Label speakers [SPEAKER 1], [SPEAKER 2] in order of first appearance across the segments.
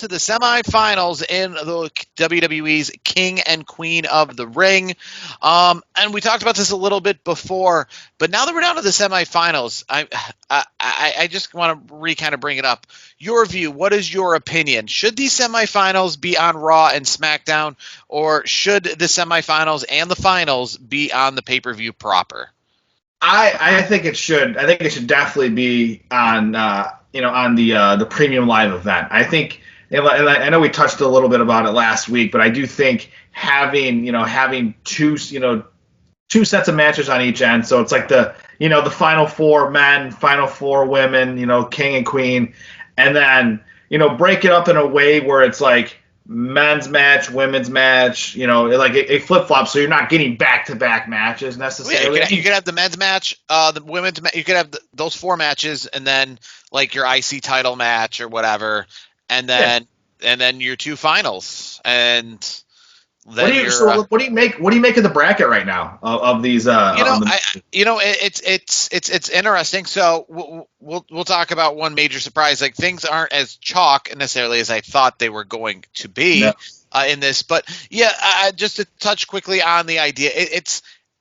[SPEAKER 1] to the semifinals in the WWE's King and Queen of the Ring. And we talked about this a little bit before, but now that we're down to the semifinals, I just want to kind of bring it up. Your view, what is your opinion? Should these semifinals be on Raw and SmackDown, or should the semifinals and the finals be on the pay-per-view proper?
[SPEAKER 2] I think it should. I think it should definitely be on on the premium live event. I think, and I know we touched a little bit about it last week, but I do think having two sets of matches on each end, so it's like the final four men, final four women, king and queen, and then break it up in a way where it's like men's match, women's match, like a flip-flop, so you're not getting back-to-back matches necessarily.
[SPEAKER 1] You could have the men's match, the women's match. You could have those four matches, and then like your IC title match or whatever, and then your two finals. And then
[SPEAKER 2] what do you make of the bracket right now of these?
[SPEAKER 1] It's interesting. So we'll talk about one major surprise. Like, things aren't as chalk necessarily as I thought they were going to be in this. But yeah, just to touch quickly on the idea,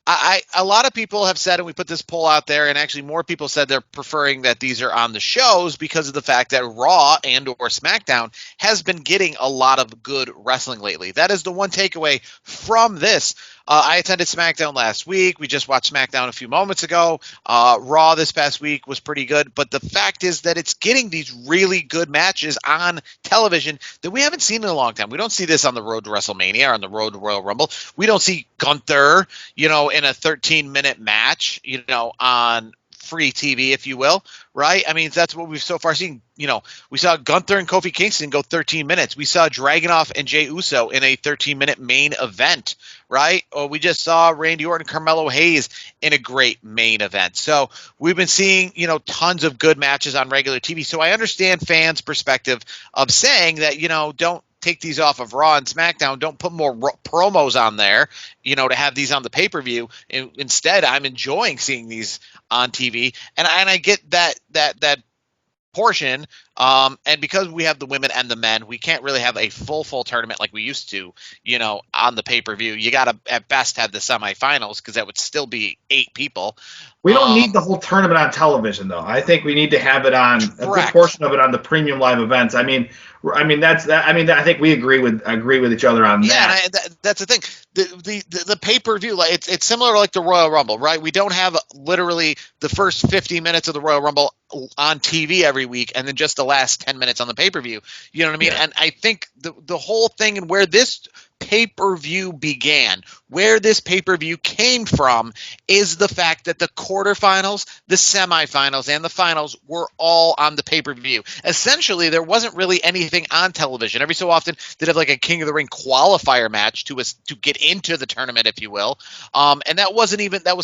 [SPEAKER 1] a lot of people have said, and we put this poll out there, and actually more people said they're preferring that these are on the shows because of the fact that Raw and or SmackDown has been getting a lot of good wrestling lately. That is the one takeaway from this. I attended SmackDown last week. We just watched SmackDown a few moments ago. Raw this past week was pretty good. But the fact is that it's getting these really good matches on television that we haven't seen in a long time. We don't see this on the road to WrestleMania or on the road to Royal Rumble. We don't see Gunther, in a 13-minute match, on free TV, if you will, right? I mean, that's what we've so far seen. We saw Gunther and Kofi Kingston go 13 minutes. We saw Dragunov and Jey Uso in a 13-minute main event, right? Or we just saw Randy Orton and Carmelo Hayes in a great main event. So we've been seeing, tons of good matches on regular TV. So I understand fans' perspective of saying that, don't take these off of Raw and SmackDown. Don't put more promos on there, to have these on the pay-per-view. Instead, I'm enjoying seeing these on TV, and I get that portion. And because we have the women and the men, we can't really have a full tournament like we used to, on the pay-per-view. You got to at best have the semifinals, because that would still be 8 people.
[SPEAKER 2] We don't need the whole tournament on television, though. I think we need to have it on a good portion of it on the premium live events. I think we agree with each other on that.
[SPEAKER 1] Yeah, that's the thing. The pay-per-view, like it's similar to like the Royal Rumble, right? We don't have literally the first 50 minutes of the Royal Rumble on TV every week, and then just the last 10 minutes on the pay-per-view. You know what I mean? Yeah. And I think the whole thing, and where this pay-per-view began, where this pay-per-view came from, is the fact that the quarterfinals, the semifinals, and the finals were all on the pay-per-view. Essentially, there wasn't really anything on television. Every so often, they'd have like a King of the Ring qualifier match to get into the tournament, if you will. And that was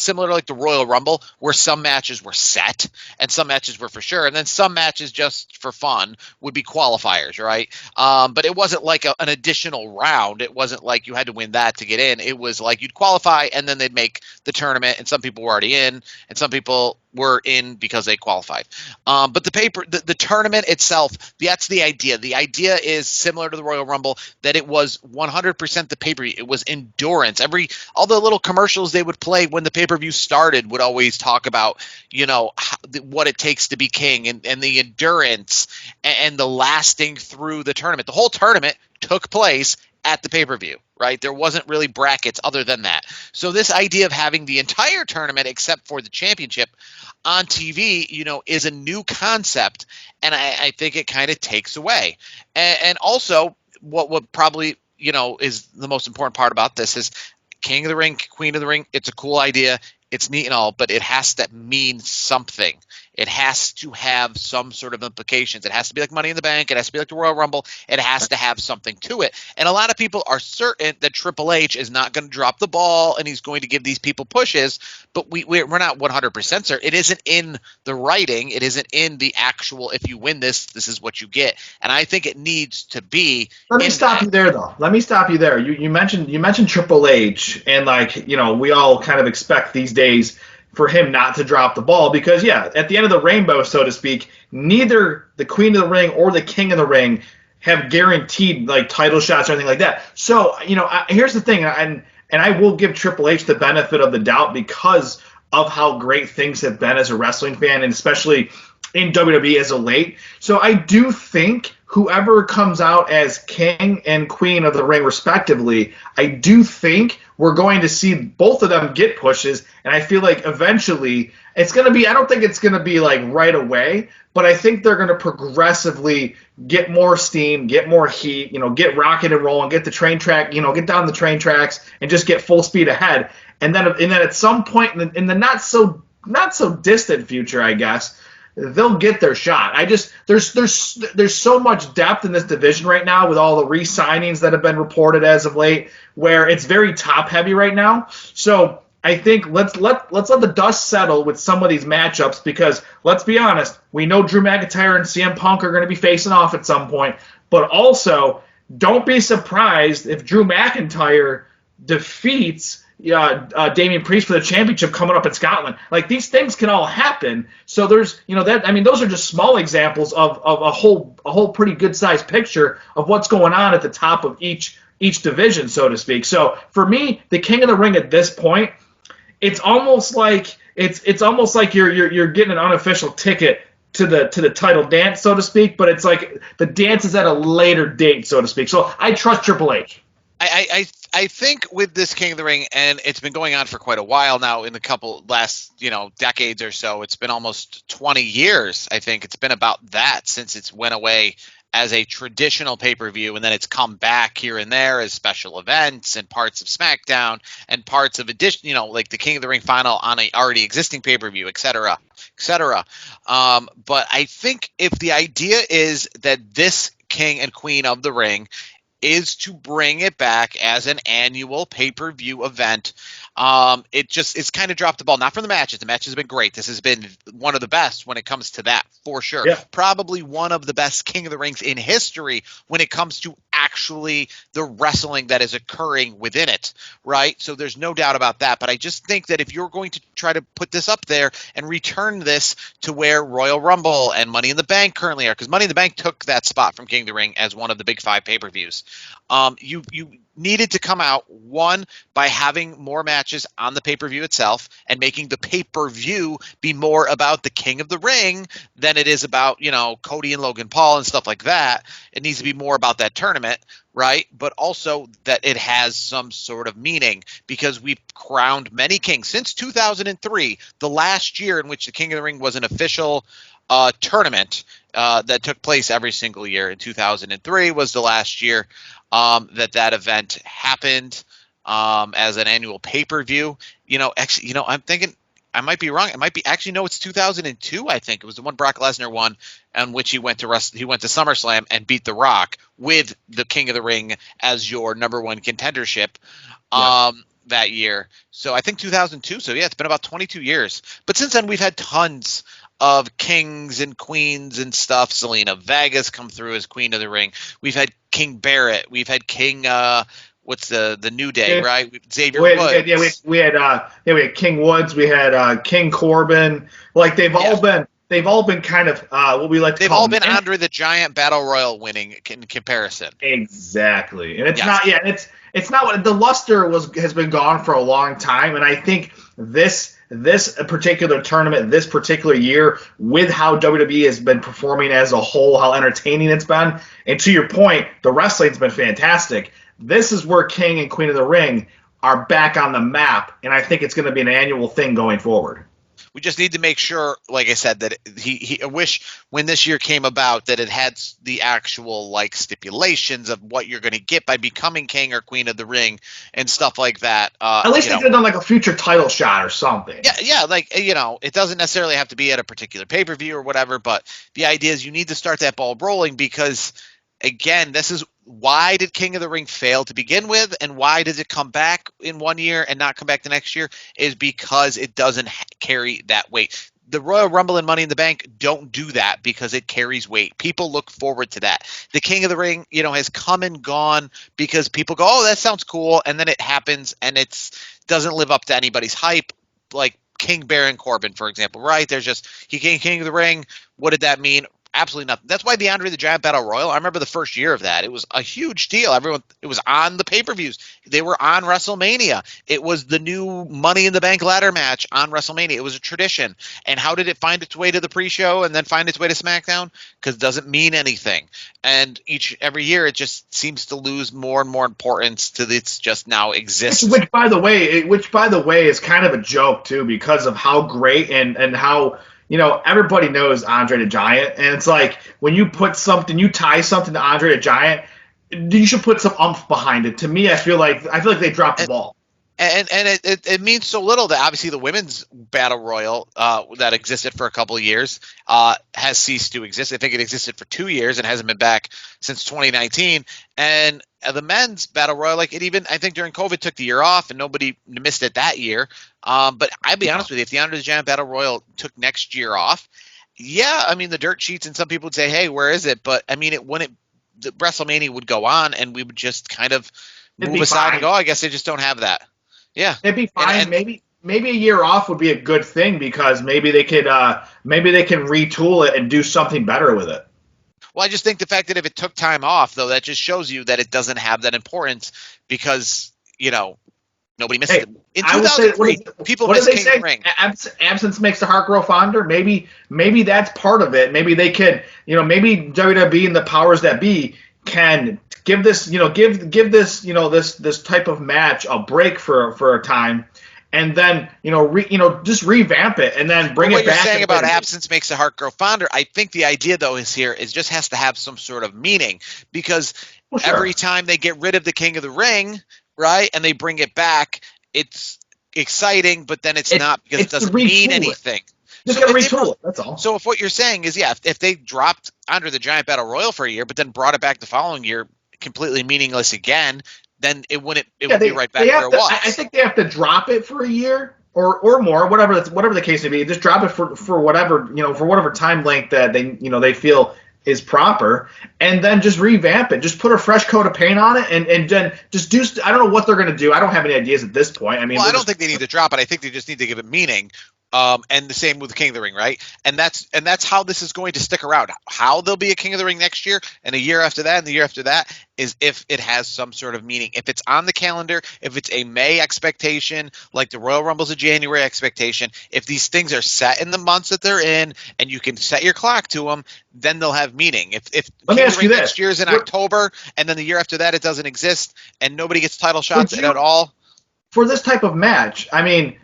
[SPEAKER 1] similar to like the Royal Rumble, where some matches were set and some matches were for sure, and then some matches just for fun would be qualifiers, right? But it wasn't like an additional round. It wasn't like you had to win that to get in. It was like you'd qualify, and then they'd make the tournament, and some people were already in, and some people were in because they qualified. But the tournament itself, that's the idea. The idea is similar to the Royal Rumble, that it was 100% the pay-per-view. It was endurance. All the little commercials they would play when the pay-per-view started would always talk about, what it takes to be king, and the endurance and the lasting through the tournament. The whole tournament took place at the pay-per-view, right? There wasn't really brackets other than that. So this idea of having the entire tournament except for the championship on TV, is a new concept, and I think it kind of takes away. And also, what probably, is the most important part about this is King of the Ring, Queen of the Ring. It's a cool idea. It's neat and all, but it has to mean something. It has to have some sort of implications. It has to be like Money in the Bank. It has to be like the Royal Rumble. It has to have something to it. And a lot of people are certain that Triple H is not going to drop the ball and he's going to give these people pushes, but we're not 100% certain. It isn't in the writing. It isn't in the actual, if you win this, this is what you get. And I think it needs to be.
[SPEAKER 2] Let me stop you there, though. Let me stop you there. You mentioned Triple H, and we all kind of expect these days for him not to drop the ball because, at the end of the rainbow, so to speak, neither the Queen of the Ring or the King of the Ring have guaranteed like title shots or anything like that. So here's the thing, and I will give Triple H the benefit of the doubt because of how great things have been as a wrestling fan, and especially in WWE as of late. So I do think whoever comes out as king and queen of the ring respectively, I do think we're going to see both of them get pushes, and I feel like eventually it's going to be, I don't think it's going to be like right away, but I think they're going to progressively get more steam, get more heat, get rocking and rolling, get the train track, get down the train tracks and just get full speed ahead. And then at some point in the not so distant future, I guess, they'll get their shot. There's so much depth in this division right now with all the re-signings that have been reported as of late, where it's very top heavy right now. So I think let's let the dust settle with some of these matchups, because let's be honest, we know Drew McIntyre and CM Punk are going to be facing off at some point, but also don't be surprised if Drew McIntyre defeats Damian Priest for the championship coming up in Scotland. Like, these things can all happen. So there's, those are just small examples of a whole pretty good sized picture of what's going on at the top of each division, so to speak. So for me, the King of the Ring at this point, it's almost like you're getting an unofficial ticket to the title dance, so to speak, but it's like the dance is at a later date, so to speak. So I trust Triple H.
[SPEAKER 1] I think with this King of the Ring, and it's been going on for quite a while now, in the couple last decades or so, it's been almost 20 years. I think it's been about that since it's went away as a traditional pay-per-view, and then it's come back here and there as special events and parts of SmackDown and parts of addition, like the King of the Ring final on a already existing pay-per-view, et cetera, et cetera. But I think if the idea is that this King and Queen of the Ring is to bring it back as an annual pay-per-view event, it's kind of dropped the ball. Not from the matches. The matches have been great. This has been one of the best when it comes to that, for sure.
[SPEAKER 2] Yeah.
[SPEAKER 1] Probably one of the best King of the Rings in history when it comes to actually the wrestling that is occurring within it, right? So there's no doubt about that. But I just think that if you're going to try to put this up there and return this to where Royal Rumble and Money in the Bank currently are, because Money in the Bank took that spot from King of the Ring as one of the big 5 pay-per-views, you needed to come out, one, by having more matches on the pay-per-view itself and making the pay-per-view be more about the King of the Ring than it is about, Cody and Logan Paul and stuff like that. It needs to be more about that tournament, right? But also that it has some sort of meaning, because we've crowned many kings since 2003, the last year in which the King of the Ring was an official tournament that took place every single year. In 2003 was the last year that event happened as an annual pay-per-view. I'm thinking I might be wrong. It might be it's 2002. I think it was the one Brock Lesnar won, on which he went to SummerSlam and beat The Rock with the King of the Ring as your number one contendership that year. So I think 2002. So yeah, it's been about 22 years. But since then, we've had tons of kings and queens and stuff. Selena Vega's come through as Queen of the Ring. We've had King Barrett. We've had King what's the New Day, right? Xavier Woods.
[SPEAKER 2] We had King Woods. We had King Corbin. Like they've all been kind of what we like to
[SPEAKER 1] They've
[SPEAKER 2] call
[SPEAKER 1] all been Andre the Giant Battle Royal winning in comparison.
[SPEAKER 2] Exactly, and it's not. Yeah, it's not what the luster has been gone for a long time, and I think this particular tournament, this particular year, with how WWE has been performing as a whole, how entertaining it's been, and to your point, the wrestling's been fantastic. This is where King and Queen of the Ring are back on the map, and I think it's going to be an annual thing going forward.
[SPEAKER 1] We just need to make sure, like I said, that I wish when this year came about that it had the actual stipulations of what you're going to get by becoming King or Queen of the Ring and stuff like that.
[SPEAKER 2] At least they could have done a future title shot or something.
[SPEAKER 1] Yeah, it doesn't necessarily have to be at a particular pay-per-view or whatever, but the idea is you need to start that ball rolling, because again, this is why did King of the Ring fail to begin with, and why does it come back in one year and not come back the next year, is because it doesn't carry that weight. The Royal Rumble and Money in the Bank don't do that because it carries weight. People look forward to that. The King of the Ring, has come and gone because people go, oh, that sounds cool, and then it happens and it doesn't live up to anybody's hype, like King Baron Corbin, for example, right? There's just, he came King of the Ring. What did that mean? absolutely nothing. That's why the Andre the Giant Battle Royal, I remember the first year of that. It was a huge deal. It was on the pay-per-views. They were on WrestleMania. It was the new Money in the Bank ladder match on WrestleMania. It was a tradition. And how did it find its way to the pre-show and then find its way to SmackDown? Because it doesn't mean anything. And every year it just seems to lose more and more importance to its just now exists.
[SPEAKER 2] Which by the way is kind of a joke too, because of how great and how, everybody knows Andre the Giant, and it's like when you tie something to Andre the Giant, you should put some oomph behind it. To me, I feel like they dropped the ball.
[SPEAKER 1] And it means so little that obviously the women's battle royal that existed for a couple of years has ceased to exist. I think it existed for 2 years and hasn't been back since 2019. And the men's battle royal, I think during COVID took the year off and nobody missed it that year. But I'd be honest with you, if the Andre the Giant battle royal took next year off, the dirt sheets and some people would say, hey, where is it? But the WrestleMania would go on and we would just kind of move aside and go, I guess they just don't have that. Yeah,
[SPEAKER 2] it'd be fine. And maybe a year off would be a good thing because maybe they can retool it and do something better with it.
[SPEAKER 1] Well, I just think the fact that if it took time off, though, that just shows you that it doesn't have that importance because nobody missed it. In 2003, people missed King of the Ring.
[SPEAKER 2] Absence makes the heart grow fonder. Maybe that's part of it. Maybe they could, maybe WWE and the powers that be can give this, this type of match a break for a time, and then just revamp it and then bring it back. What
[SPEAKER 1] you're saying about absence makes the heart grow fonder. I think the idea though is just has to have some sort of meaning because every time they get rid of the King of the Ring, right, and they bring it back, it's exciting, but then it's not because it doesn't mean anything.
[SPEAKER 2] Just got to retool it. That's all.
[SPEAKER 1] So if what you're saying is, if they dropped Andre the Giant Battle Royal for a year, but then brought it back the following year, completely meaningless again, then it would be right back where it was.
[SPEAKER 2] I think they have to drop it for a year or more, whatever the case may be. Just drop it for whatever time length that they feel is proper, and then just revamp it. Just put a fresh coat of paint on it, and then just do. I don't know what they're going to do. I don't have any ideas at this point. I
[SPEAKER 1] don't think they need to drop it. I think they just need to give it meaning. And the same with the King of the Ring, right? And that's how this is going to stick around. How there'll be a King of the Ring next year, and a year after that, and the year after that, is if it has some sort of meaning. If it's on the calendar, if it's a May expectation, like the Royal Rumble's a January expectation, if these things are set in the months that they're in, and you can set your clock to them, then they'll have meaning. If
[SPEAKER 2] Let me ask you this.
[SPEAKER 1] Next year is in October, and then the year after that it doesn't exist, and nobody gets title shots at all.
[SPEAKER 2] For this type of match, I'm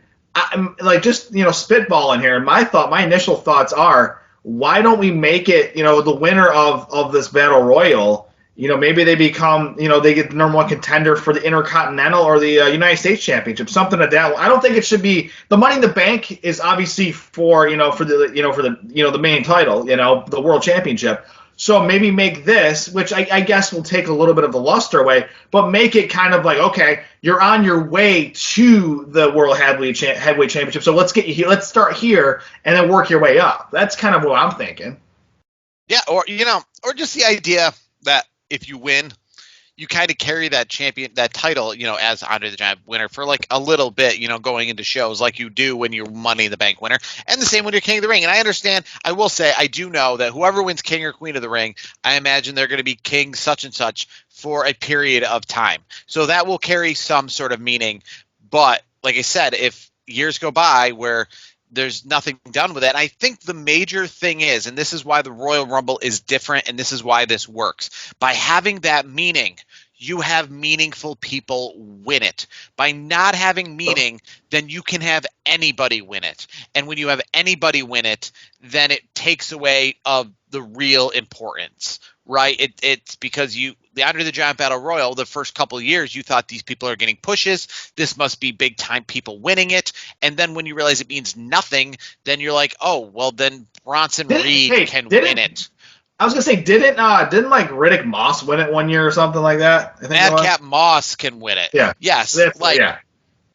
[SPEAKER 2] like just spitballing here. My initial thoughts are, why don't we make it the winner of this battle royal? Maybe they become they get the number one contender for the Intercontinental or the United States Championship, something like that. I don't think it should be the Money in the Bank is obviously for the main title, the World Championship. So maybe make this, which I guess will take a little bit of the luster away, but make it kind of like, okay, you're on your way to the World Heavyweight Championship, so let's get you here. Let's start here and then work your way up. That's kind of what I'm thinking.
[SPEAKER 1] Yeah, or just the idea that if you win, you kind of carry that title, as Andre the Giant winner for like a little bit, going into shows like you do when you're Money in the Bank winner, and the same when you're King of the Ring. And I understand, I will say, I do know that whoever wins King or Queen of the Ring, I imagine they're going to be King such and such for a period of time. So that will carry some sort of meaning. But like I said, if years go by where there's nothing done with it. I think the major thing is, and this is why the Royal Rumble is different, and this is why this works. By having that meaning, you have meaningful people win it. By not having meaning, then you can have anybody win it. And when you have anybody win it, then it takes away of the real importance, right? It's because the Andre the Giant Battle Royal, the first couple of years, you thought these people are getting pushes. This must be big time people winning it. And then when you realize it means nothing, then you're like, oh, well, then Bronson Reed can win it.
[SPEAKER 2] I was gonna say, didn't like Riddick Moss win it one year or something like that? I think
[SPEAKER 1] Madcap Moss can win it.
[SPEAKER 2] Yeah.
[SPEAKER 1] Yes.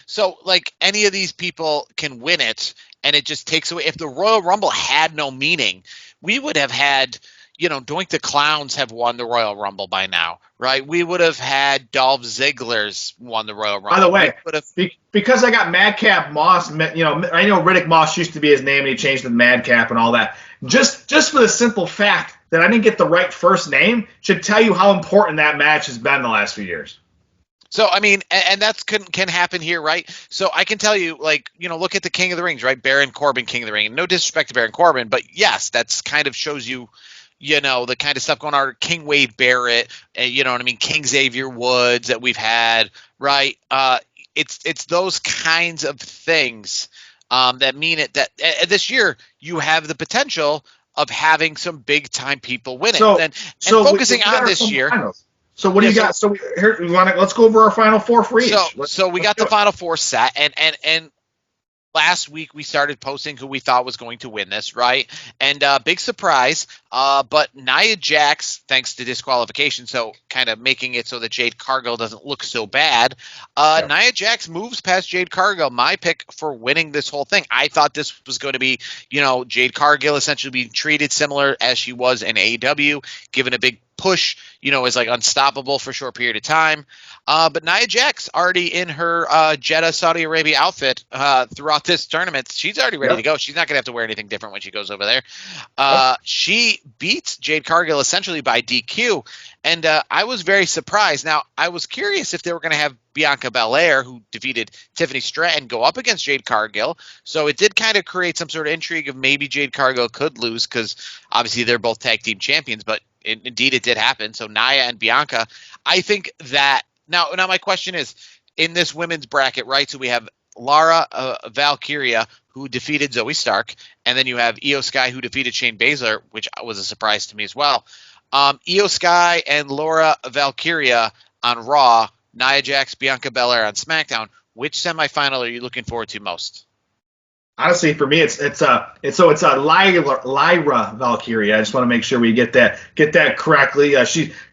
[SPEAKER 1] So like any of these people can win it, and it just takes away. If the Royal Rumble had no meaning, we would have had Doink the Clowns have won the Royal Rumble by now, right? We would have had Dolph Ziggler's won the Royal
[SPEAKER 2] By the
[SPEAKER 1] Rumble. We
[SPEAKER 2] way,
[SPEAKER 1] would have.
[SPEAKER 2] because I got Madcap Moss, I know Riddick Moss used to be his name, and he changed to Madcap and all that. Just for the simple fact that I didn't get the right first name should tell you how important that match has been the last few years.
[SPEAKER 1] So I mean, and that can happen here, right? So I can tell you, look at the King of the Rings, right? Baron Corbin, King of the Ring. And no disrespect to Baron Corbin, but yes, that's kind of shows you, the kind of stuff going on. King Wade Barrett, you know what I mean? King Xavier Woods that we've had, right? It's those kinds of things that mean it. That this year you have the potential of having some big time people win it, and focusing on this year.
[SPEAKER 2] Finals. So what do you got? So here let's go over our final four for each.
[SPEAKER 1] So we got the final four set, and last week we started posting who we thought was going to win this, right? And big surprise, but Nia Jax, thanks to disqualification, so kind of making it so that Jade Cargill doesn't look so bad. Nia Jax moves past Jade Cargill, my pick for winning this whole thing. I thought this was going to be, Jade Cargill essentially being treated similar as she was in AEW, given a big push, is like unstoppable for a short period of time. But Nia Jax already in her Jeddah, Saudi Arabia outfit throughout this tournament. She's already ready to go. She's not going to have to wear anything different when she goes over there. She beats Jade Cargill essentially by DQ. And I was very surprised. Now, I was curious if they were going to have Bianca Belair, who defeated Tiffany Stratton, go up against Jade Cargill. So it did kind of create some sort of intrigue of maybe Jade Cargill could lose because obviously they're both tag team champions. But indeed, it did happen. So Nia and Bianca, I think that now my question is in this women's bracket, right? So we have Lara Valkyria, who defeated Zoe Stark, and then you have Io Sky, who defeated Shayna Baszler, which was a surprise to me as well. Io Sky and Laura Valkyria on Raw, Nia Jax, Bianca Belair on SmackDown. Which semifinal are you looking forward to most?
[SPEAKER 2] Honestly, for me, it's Lyra Valkyria. I just want to make sure we get that correctly.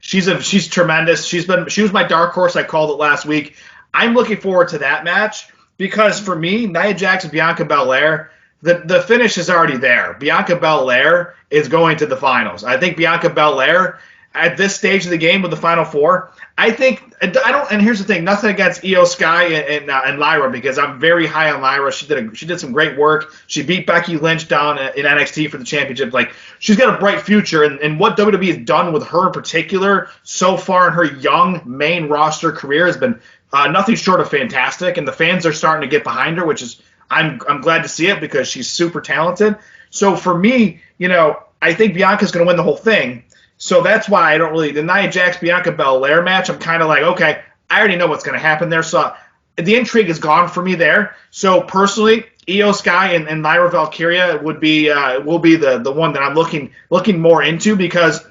[SPEAKER 2] She's tremendous. She was my dark horse. I called it last week. I'm looking forward to that match because for me, Nia Jax and Bianca Belair, the finish is already there. Bianca Belair is going to the finals. I think Bianca Belair at this stage of the game with the final four. I think I don't. And here's the thing: nothing against Io Sky and Lyra because I'm very high on Lyra. She did some great work. She beat Becky Lynch down in NXT for the championship. Like she's got a bright future. And what WWE has done with her in particular so far in her young main roster career has been nothing short of fantastic. And the fans are starting to get behind her, which is I'm glad to see it because she's super talented. So for me, I think Bianca's going to win the whole thing. So that's why I don't really – the Nia Jax Bianca Belair match, I'm kind of like, okay, I already know what's going to happen there. So the intrigue is gone for me there. So personally, Io Sky and Lyra Valkyria will be the one that I'm looking more into because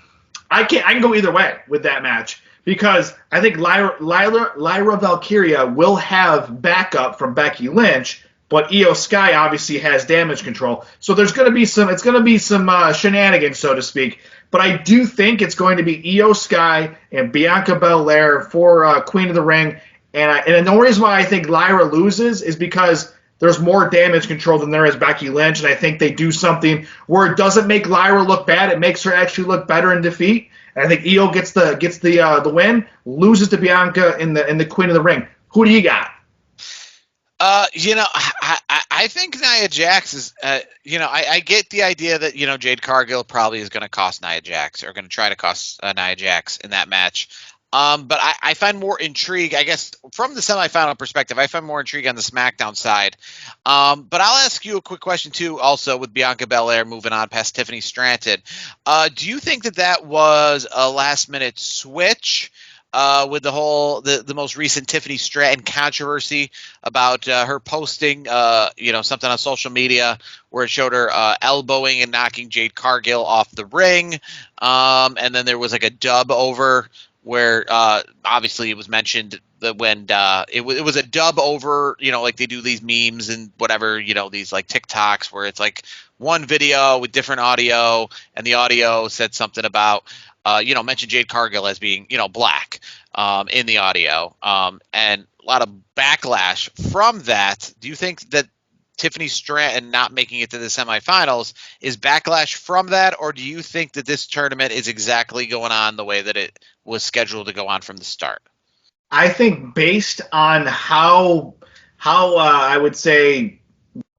[SPEAKER 2] I can go either way with that match because I think Lyra Valkyria will have backup from Becky Lynch, but Io Sky obviously has damage control. So there's going to be some shenanigans, so to speak. But I do think it's going to be Io Sky and Bianca Belair for Queen of the Ring. And the only reason why I think Lyra loses is because there's more damage control than there is Becky Lynch. And I think they do something where it doesn't make Lyra look bad. It makes her actually look better in defeat. And I think Io gets the win, loses to Bianca in the Queen of the Ring. Who do you got?
[SPEAKER 1] I think Nia Jax is, I get the idea that, Jade Cargill probably is going to cost Nia Jax or going to try to cost Nia Jax in that match. But I find more intrigue, I guess, from the semifinal perspective. I find more intrigue on the SmackDown side. But I'll ask you a quick question, too, also with Bianca Belair moving on past Tiffany Stratton. Do you think that was a last-minute switch? With the most recent Tiffany Stratton controversy about her posting, something on social media where it showed her elbowing and knocking Jade Cargill off the ring. And then there was like a dub over where obviously it was mentioned that when it was a dub over, like they do these memes and whatever, these like TikToks where it's like one video with different audio and the audio said something about mentioned Jade Cargill as being, black in the audio, and a lot of backlash from that. Do you think that Tiffany Stratton not making it to the semifinals. Is backlash from that, or do you think that this tournament is exactly going on the way that it was scheduled to go on from the start?
[SPEAKER 2] I think based on how I would say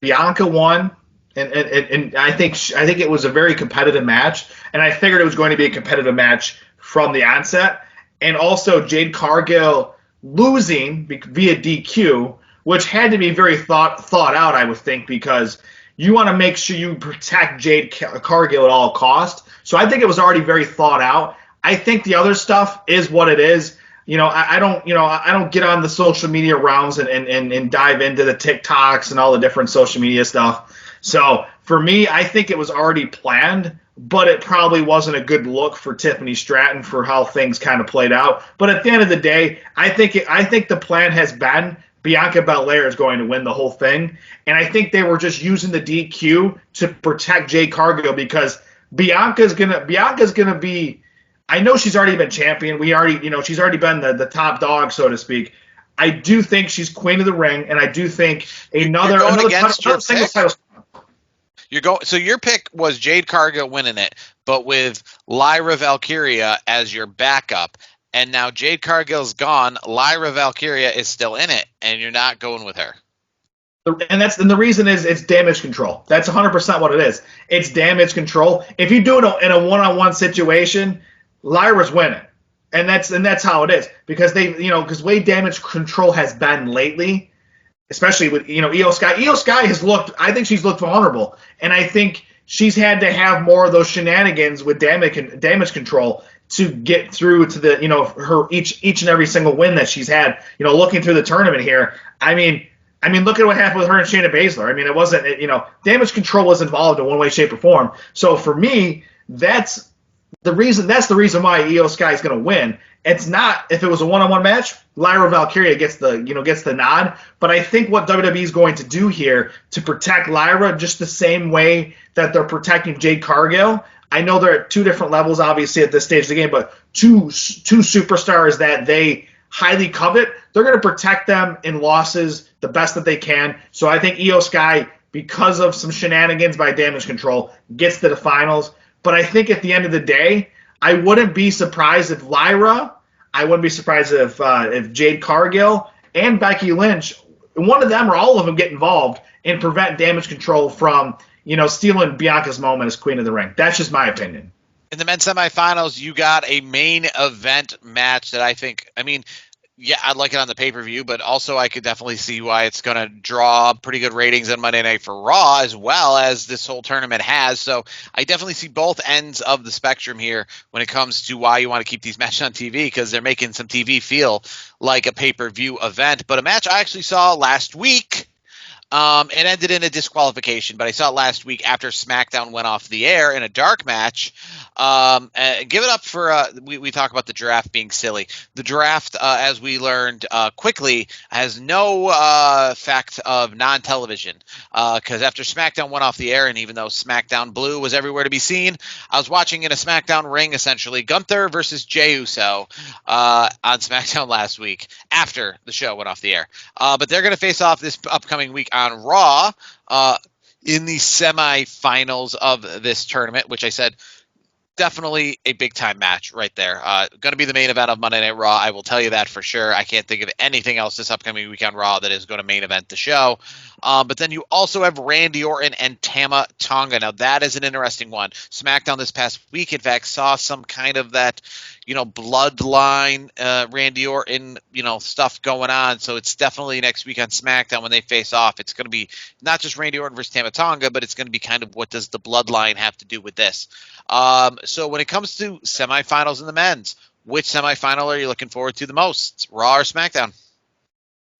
[SPEAKER 2] Bianca won, and I think it was a very competitive match, and I figured it was going to be a competitive match from the onset, and also Jade Cargill losing via DQ, which had to be very thought out, I would think, because you want to make sure you protect Jade Cargill at all costs. So I think it was already very thought out. I think the other stuff is what it is. I don't get on the social media rounds and dive into the TikToks and all the different social media stuff. So for me, I think it was already planned, but it probably wasn't a good look for Tiffany Stratton for how things kind of played out. But at the end of the day, I think the plan has been Bianca Belair is going to win the whole thing, and I think they were just using the DQ to protect Jade Cargill because Bianca's gonna be. I know she's already been champion. She's already been the top dog, so to speak. I do think she's queen of the ring, and I do think another singles title.
[SPEAKER 1] So your pick was Jade Cargill winning it, but with Lyra Valkyria as your backup, and now Jade Cargill's gone. Lyra Valkyria is still in it, and you're not going with her.
[SPEAKER 2] And the reason is it's damage control. That's 100% what it is. It's damage control. If you do it in a one-on-one situation, Lyra's winning, and that's how it is because because way damage control has been lately, especially with Io Sky. Io Sky has looked. I think she's looked vulnerable, and I think she's had to have more of those shenanigans with damage control to get through to the her each and every single win that she's had. Looking through the tournament here, I mean, look at what happened with her and Shayna Baszler. I mean, it wasn't damage control was involved in one way, shape, or form. So for me, that's the reason why Io Sky is going to win. It's not if it was a one-on-one match, Lyra Valkyria gets the nod. But I think what WWE is going to do here to protect Lyra just the same way that they're protecting Jade Cargill. I know they're at two different levels, obviously, at this stage of the game, but two superstars that they highly covet, they're going to protect them in losses the best that they can. So I think Io Sky, because of some shenanigans by damage control, gets to the finals. But I think at the end of the day, I wouldn't be surprised if Lyra, I wouldn't be surprised if Jade Cargill and Becky Lynch, one of them or all of them get involved and prevent damage control from, stealing Bianca's moment as Queen of the Ring. That's just my opinion.
[SPEAKER 1] In the men's semifinals, you got a main event match that I'd like it on the pay-per-view, but also I could definitely see why it's going to draw pretty good ratings on Monday Night for Raw as well as this whole tournament has. So I definitely see both ends of the spectrum here when it comes to why you want to keep these matches on TV because they're making some TV feel like a pay-per-view event. But a match I actually saw last week, it ended in a disqualification, but I saw it last week after SmackDown went off the air in a dark match. Give it up for we talk about the draft being silly. The draft, as we learned quickly, has no effect of non-television because after SmackDown went off the air, and even though SmackDown Blue was everywhere to be seen, I was watching in a SmackDown ring, essentially Gunther versus Jey Uso on SmackDown last week after the show went off the air. But they're going to face off this upcoming week on Raw in the semifinals of this tournament, which I said definitely a big-time match right there. Going to be the main event of Monday Night Raw. I will tell you that for sure. I can't think of anything else this upcoming week on Raw that is going to main event the show. But then you also have Randy Orton and Tama Tonga. Now, that is an interesting one. SmackDown this past week, in fact, saw some kind of that, bloodline Randy Orton, stuff going on. So it's definitely next week on SmackDown when they face off. It's going to be not just Randy Orton versus Tama Tonga, but it's going to be kind of what does the bloodline have to do with this. So when it comes to semifinals in the men's, which semifinal are you looking forward to the most, Raw or SmackDown?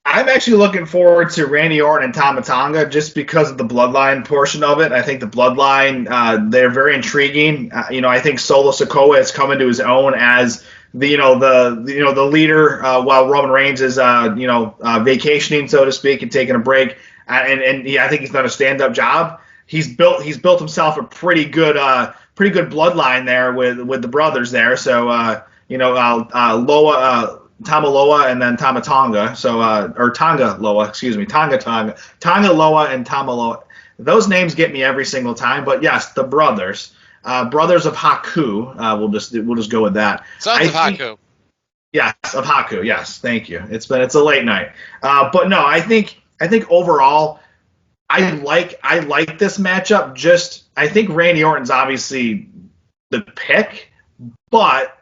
[SPEAKER 2] I'm actually looking forward to Randy Orton and Tama Tonga just because of the bloodline portion of it. I think the bloodline, they're very intriguing. I think Solo Sikoa has come into his own as the leader while Roman Reigns is vacationing, so to speak, and taking a break. And I think he's done a stand-up job. He's built himself a pretty good bloodline there with the brothers there. So Loa Tamaloa and then Tamatonga. So or Tonga Loa, excuse me, Tonga Loa and Tamaloa. Those names get me every single time. But yes, the brothers, brothers of Haku. We'll just go with that.
[SPEAKER 1] Sons of Haku.
[SPEAKER 2] Yes, of Haku. Yes, thank you. It's a late night. But no, I think overall, I like this matchup. Just I think Randy Orton's obviously the pick, but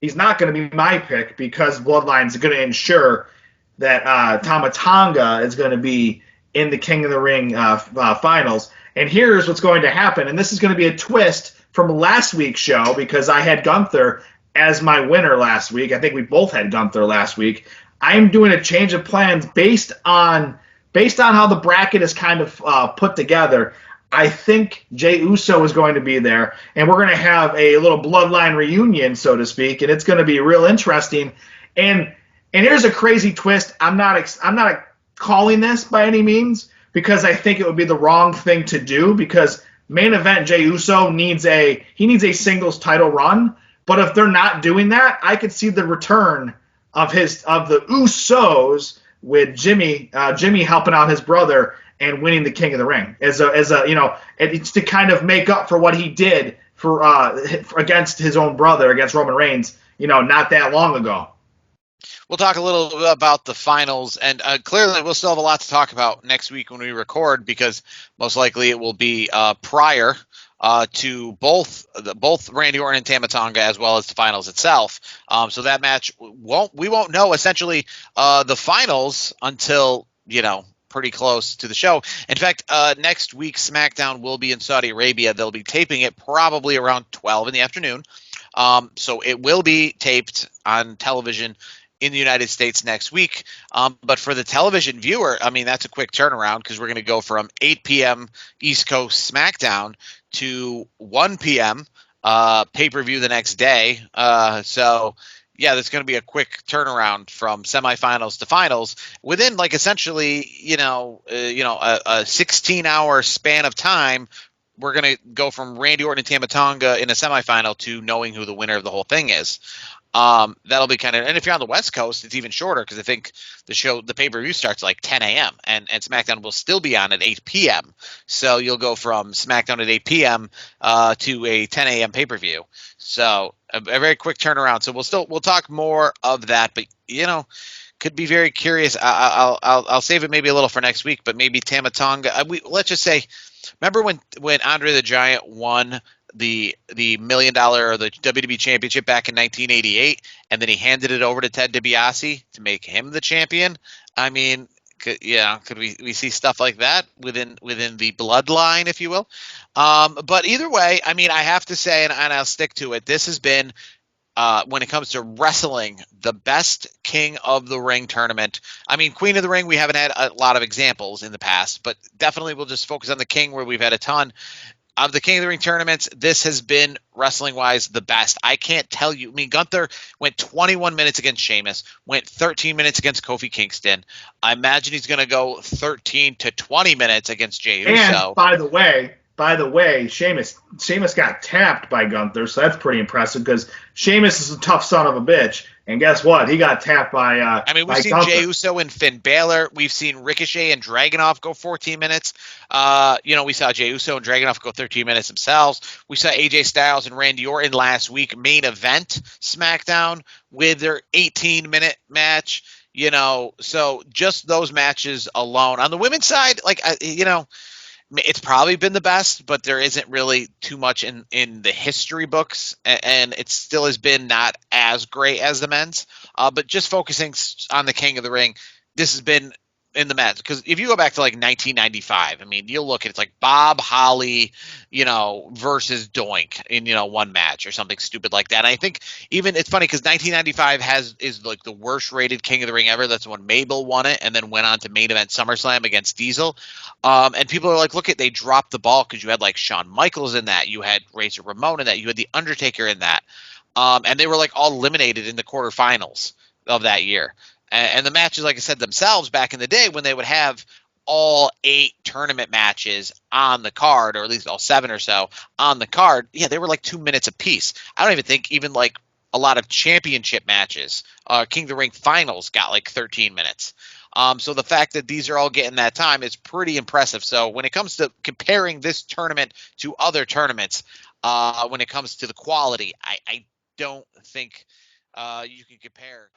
[SPEAKER 2] he's not going to be my pick because Bloodline's going to ensure that Tama Tonga is going to be in the King of the Ring finals. And here's what's going to happen, and this is going to be a twist from last week's show because I had Gunther as my winner last week. I think we both had Gunther last week. I'm doing a change of plans based on how the bracket is kind of put together. I think Jey Uso is going to be there, and we're going to have a little bloodline reunion, so to speak, and it's going to be real interesting. And here's a crazy twist. I'm not calling this by any means because I think it would be the wrong thing to do because main event Jey Uso needs a singles title run. But if they're not doing that, I could see the return of the Usos with Jimmy helping out his brother and winning the King of the Ring as a it's to kind of make up for what he did for against his own brother, against Roman Reigns, not that long ago.
[SPEAKER 1] We'll talk a little bit about the finals, and clearly we'll still have a lot to talk about next week when we record because most likely it will be prior to both Randy Orton and Tama Tonga as well as the finals itself. So that match we won't know essentially the finals until pretty close to the show. In fact, next week's SmackDown will be in Saudi Arabia. They'll be taping it probably around 12 in the afternoon. So it will be taped on television in the United States next week. But for the television viewer, I mean, that's a quick turnaround because we're going to go from 8 p.m. East Coast SmackDown to 1 p.m. Pay-per-view the next day. So yeah, there's going to be a quick turnaround from semifinals to finals within essentially, a 16-hour span of time. We're going to go from Randy Orton and Tama Tonga in a semifinal to knowing who the winner of the whole thing is. That'll be kind of, and if you're on the West Coast, it's even shorter because I think the pay-per-view starts 10 a.m. and SmackDown will still be on at 8 p.m. So you'll go from SmackDown at 8 p.m. To a 10 a.m. pay-per-view. So a very quick turnaround. So we'll talk more of that, but could be very curious. I'll save it maybe a little for next week, but maybe Tama Tonga. Let's just say, remember when Andre the Giant won the $1 million or the WWE Championship back in 1988, and then he handed it over to Ted DiBiase to make him the champion? I mean, could we see stuff like that within the bloodline, if you will? But either way, I mean, I have to say, and I'll stick to it, this has been, when it comes to wrestling, the best King of the Ring tournament. I mean, Queen of the Ring, we haven't had a lot of examples in the past, but definitely we'll just focus on the King where we've had a ton. Of the King of the Ring tournaments, this has been, wrestling-wise, the best. I can't tell you. I mean, Gunther went 21 minutes against Sheamus, went 13 minutes against Kofi Kingston. I imagine he's going to go 13 to 20 minutes against Jey Uso.
[SPEAKER 2] And, by the way, Sheamus got tapped by Gunther, so that's pretty impressive because Sheamus is a tough son of a bitch. And guess what? He got tapped by
[SPEAKER 1] we've seen
[SPEAKER 2] Gunther.
[SPEAKER 1] Jey Uso and Finn Balor. We've seen Ricochet and Dragunov go 14 minutes. We saw Jey Uso and Dragunov go 13 minutes themselves. We saw AJ Styles and Randy Orton last week main event SmackDown with their 18-minute match. So just those matches alone. On the women's side, it's probably been the best, but there isn't really too much in the history books, and it still has been not as great as the men's. But just focusing on the King of the Ring, this has been in the match. Because if you go back to 1995, I mean, you'll look at it's Bob Holly, versus Doink in one match or something stupid like that. And I think even it's funny because 1995 is the worst rated King of the Ring ever. That's when Mabel won it and then went on to main event SummerSlam against Diesel. And people are look at, they dropped the ball because you had Shawn Michaels in that, you had Razor Ramon in that, you had the Undertaker in that, and they were all eliminated in the quarterfinals of that year. And the matches, like I said, themselves back in the day when they would have all 8 tournament matches on the card, or at least all 7 or so on the card, yeah, they were 2 minutes apiece. I don't even think a lot of championship matches. King of the Ring finals got like 13 minutes. So the fact that these are all getting that time is pretty impressive. So when it comes to comparing this tournament to other tournaments, when it comes to the quality, I don't think you can compare.